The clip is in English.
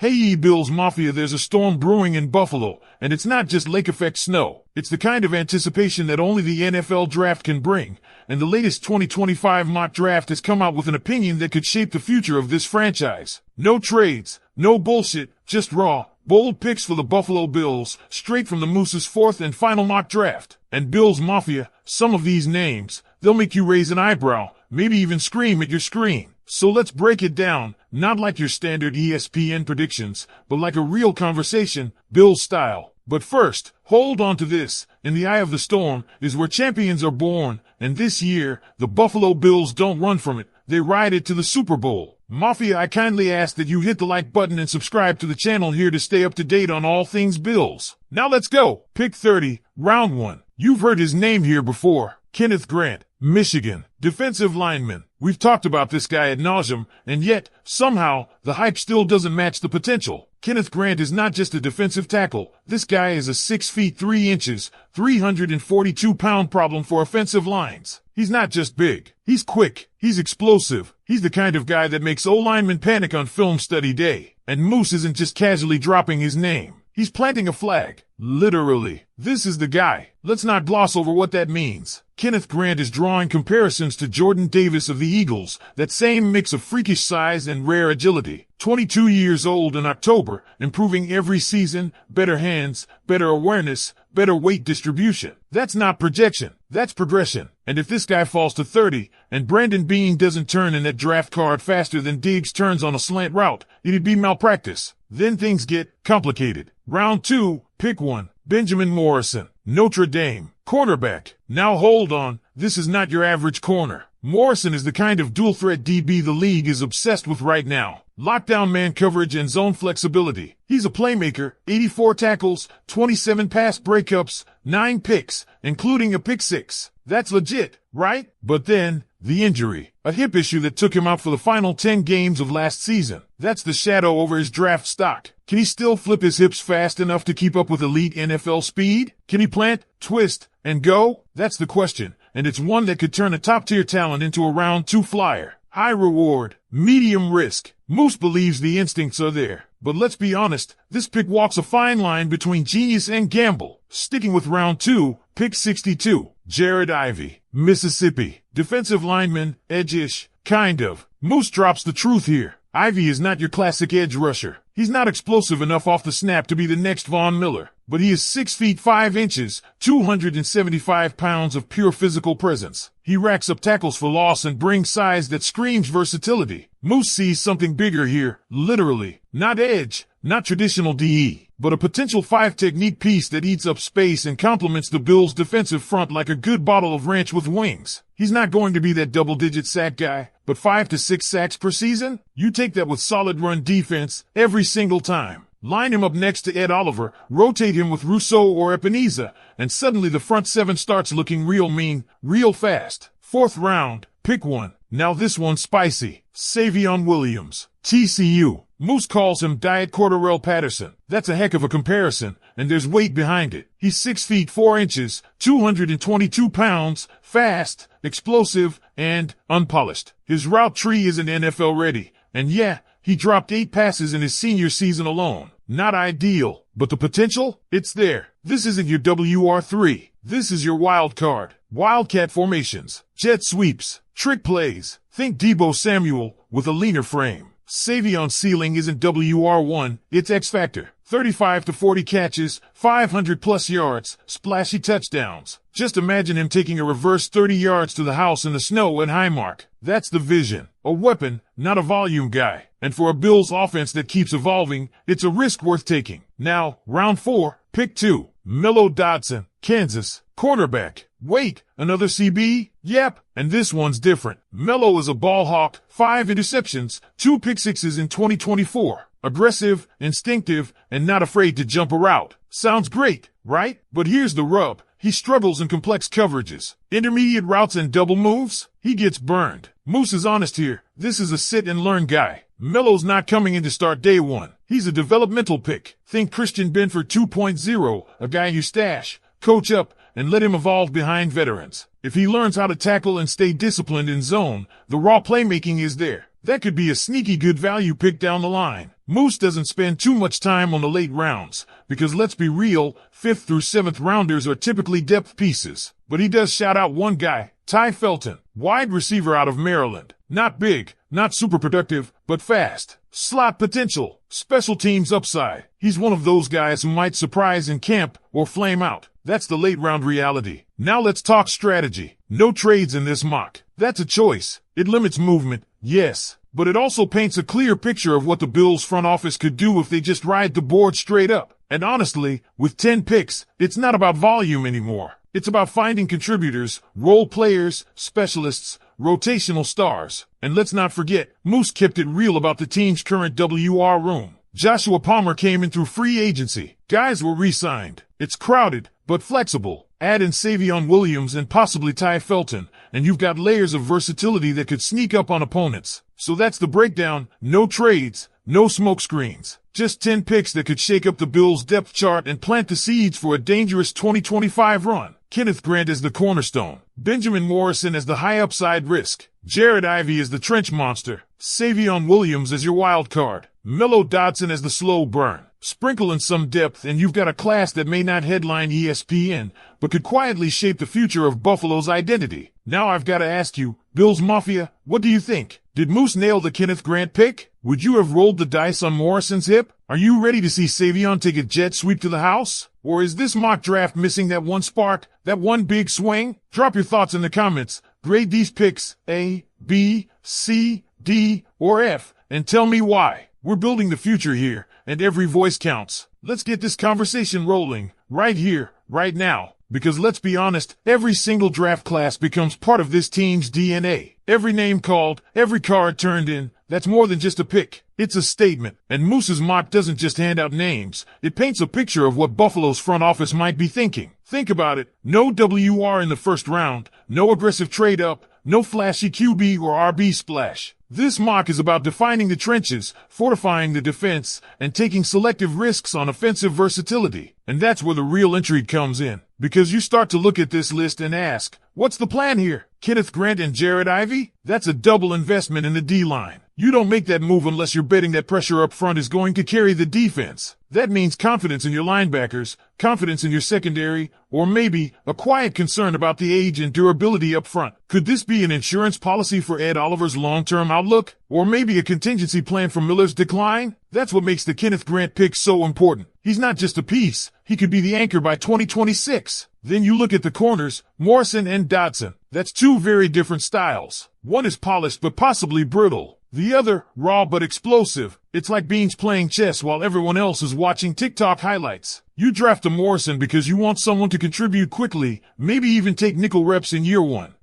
Hey ye Bills Mafia, there's a storm brewing in Buffalo, and it's not just lake effect snow. It's the kind of anticipation that only the NFL draft can bring, and the latest 2025 mock draft has come out with an opinion that could shape the future of this franchise. No trades, no bullshit, just raw, bold picks for the Buffalo Bills, straight from the Moose's fourth and final mock draft. And Bills Mafia, some of these names, they'll make you raise an eyebrow, maybe even scream at your screen. So let's break it down, not like your standard ESPN predictions, but like a real conversation, Bills style. But first, hold on to this. In the eye of the storm is where champions are born, and this year, the Buffalo Bills don't run from it, they ride it to the Super Bowl. Mafia, I kindly ask that you hit the like button and subscribe to the channel here to stay up to date on all things Bills. Now let's go. Pick 30, round 1. You've heard his name here before. Kenneth Grant, Michigan, defensive lineman. We've talked about this guy ad nauseum, and yet, somehow, the hype still doesn't match the potential. Kenneth Grant is not just a defensive tackle. This guy is a 6 feet 3 inches, 342-pound problem for offensive lines. He's not just big. He's quick. He's explosive. He's the kind of guy that makes O-linemen panic on film study day. And Moose isn't just casually dropping his name. He's planting a flag. Literally. This is the guy. Let's not gloss over what that means. Kenneth Grant is drawing comparisons to Jordan Davis of the Eagles, that same mix of freakish size and rare agility. 22 years old in October, improving every season, better hands, better awareness, better weight distribution. That's not projection. That's progression. And if this guy falls to 30, and Brandon Beane doesn't turn in that draft card faster than Diggs turns on a slant route, it'd be malpractice. Then things get complicated. Round 2, pick 1. Benjamin Morrison, Notre Dame, cornerback. Now hold on, this is not your average corner. Morrison is the kind of dual-threat DB the league is obsessed with right now. Lockdown man coverage and zone flexibility. He's a playmaker, 84 tackles, 27 pass breakups, 9 picks, including a pick 6. That's legit, right? But then, the injury. A hip issue that took him out for the final 10 games of last season. That's the shadow over his draft stock. Can he still flip his hips fast enough to keep up with elite NFL speed? Can he plant, twist, and go? That's the question, and it's one that could turn a top-tier talent into a round 2 flyer. High reward, medium risk. Moose believes the instincts are there. But let's be honest, this pick walks a fine line between genius and gamble. Sticking with round 2, pick 62. Jared Ivey, Mississippi. Defensive lineman, edge-ish, kind of. Moose drops the truth here. Ivey is not your classic edge rusher. He's not explosive enough off the snap to be the next Von Miller. But he is 6 feet 5 inches, 275 pounds of pure physical presence. He racks up tackles for loss and brings size that screams versatility. Moose sees something bigger here, literally. Not edge, not traditional DE, but a potential 5 technique piece that eats up space and complements the Bills' defensive front like a good bottle of ranch with wings. He's not going to be that double-digit sack guy, but 5 to 6 sacks per season? You take that with solid run defense every single time. Line him up next to Ed Oliver, rotate him with Rousseau or Epineza, and suddenly the front 7 starts looking real mean, real fast. 4th round, pick 1. Now this one's spicy. Savion Williams, TCU. Moose calls him Diet Cordarrelle Patterson. That's a heck of a comparison, and there's weight behind it. He's 6 feet 4 inches, 222 pounds, fast, explosive, and unpolished. His route tree isn't NFL ready, and yeah, he dropped 8 passes in his senior season alone. Not ideal, but the potential? It's there. This isn't your WR3. This is your wild card. Wildcat formations, jet sweeps, trick plays. Think Deebo Samuel with a leaner frame. Savion's ceiling isn't WR1, it's X Factor. 35 to 40 catches, 500 plus yards, splashy touchdowns. Just imagine him taking a reverse 30 yards to the house in the snow at Highmark. That's the vision. A weapon, not a volume guy. And for a Bills offense that keeps evolving, it's a risk worth taking. Now, round 4, pick 2. Mello Dodson, Kansas, cornerback. Wait, another CB? Yep, and this one's different. Mello is a ball hawk, 5 interceptions, 2 pick sixes in 2024. Aggressive, instinctive, and not afraid to jump a route. Sounds great, right? But here's the rub. He struggles in complex coverages. Intermediate routes and double moves, he gets burned. Moose is honest here. This is a sit-and-learn guy. Mello's not coming in to start day 1. He's a developmental pick. Think Christian Benford 2.0, a guy you stash, coach up, and let him evolve behind veterans. If he learns how to tackle and stay disciplined in zone, the raw playmaking is there. That could be a sneaky good value pick down the line. Moose doesn't spend too much time on the late rounds, because let's be real, 5th through 7th rounders are typically depth pieces. But he does shout out one guy, Ty Felton, wide receiver out of Maryland. Not big, not super productive, but fast. Slot potential, special teams upside. He's one of those guys who might surprise in camp or flame out. That's the late round reality. Now let's talk strategy. No trades in this mock. That's a choice. It limits movement, yes, but it also paints a clear picture of what the Bills front office could do if they just ride the board straight up. And honestly, with 10 picks, it's not about volume anymore. It's about finding contributors, role players, specialists, rotational stars. And let's not forget, Moose kept it real about the team's current WR room. Joshua Palmer came in through free agency. Guys were re-signed. It's crowded, but flexible. Add in Stefon Williams and possibly Ty Felton, and you've got layers of versatility that could sneak up on opponents. So that's the breakdown. No trades, no smoke screens. Just 10 picks that could shake up the Bills' depth chart and plant the seeds for a dangerous 2025 run. Kenneth Grant as the cornerstone. Benjamin Morrison as the high upside risk. Jared Ivey as the trench monster. Stefon Williams as your wild card. Mello Dodson as the slow burn. Sprinkle in some depth and you've got a class that may not headline ESPN, but could quietly shape the future of Buffalo's identity. Now I've got to ask you, Bills Mafia, what do you think? Did Moose nail the Kenneth Grant pick? Would you have rolled the dice on Morrison's hip? Are you ready to see Stefon take a jet sweep to the house? Or is this mock draft missing that one spark, that one big swing? Drop your thoughts in the comments. Grade these picks A, B, C, D, or F, and tell me why. We're building the future here, and every voice counts. Let's get this conversation rolling, right here, right now. Because let's be honest, every single draft class becomes part of this team's DNA. Every name called, every card turned in, that's more than just a pick. It's a statement. And Moose's mock doesn't just hand out names. It paints a picture of what Buffalo's front office might be thinking. Think about it. No WR in the first round, no aggressive trade up, no flashy QB or RB splash. This mock is about defining the trenches, fortifying the defense, and taking selective risks on offensive versatility. And that's where the real intrigue comes in. Because you start to look at this list and ask, what's the plan here? Kenneth Grant and Jared Ivey? That's a double investment in the D-line. You don't make that move unless you're betting that pressure up front is going to carry the defense. That means confidence in your linebackers, confidence in your secondary, or maybe a quiet concern about the age and durability up front. Could this be an insurance policy for Ed Oliver's long-term outlook? Or maybe a contingency plan for Miller's decline? That's what makes the Kenneth Grant pick so important. He's not just a piece. He could be the anchor by 2026. Then you look at the corners, Morrison and Dodson. That's two very different styles. One is polished but possibly brittle. The other, raw but explosive. It's like Beans playing chess while everyone else is watching TikTok highlights. You draft a Morrison because you want someone to contribute quickly, maybe even take nickel reps in year one.